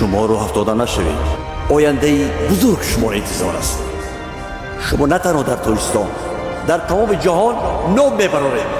شما رو افتاده نشوید. آینده بزرگ شما انتظار است. شما نه تنها در تاجیکستان، در تمام جهان نام میبرید.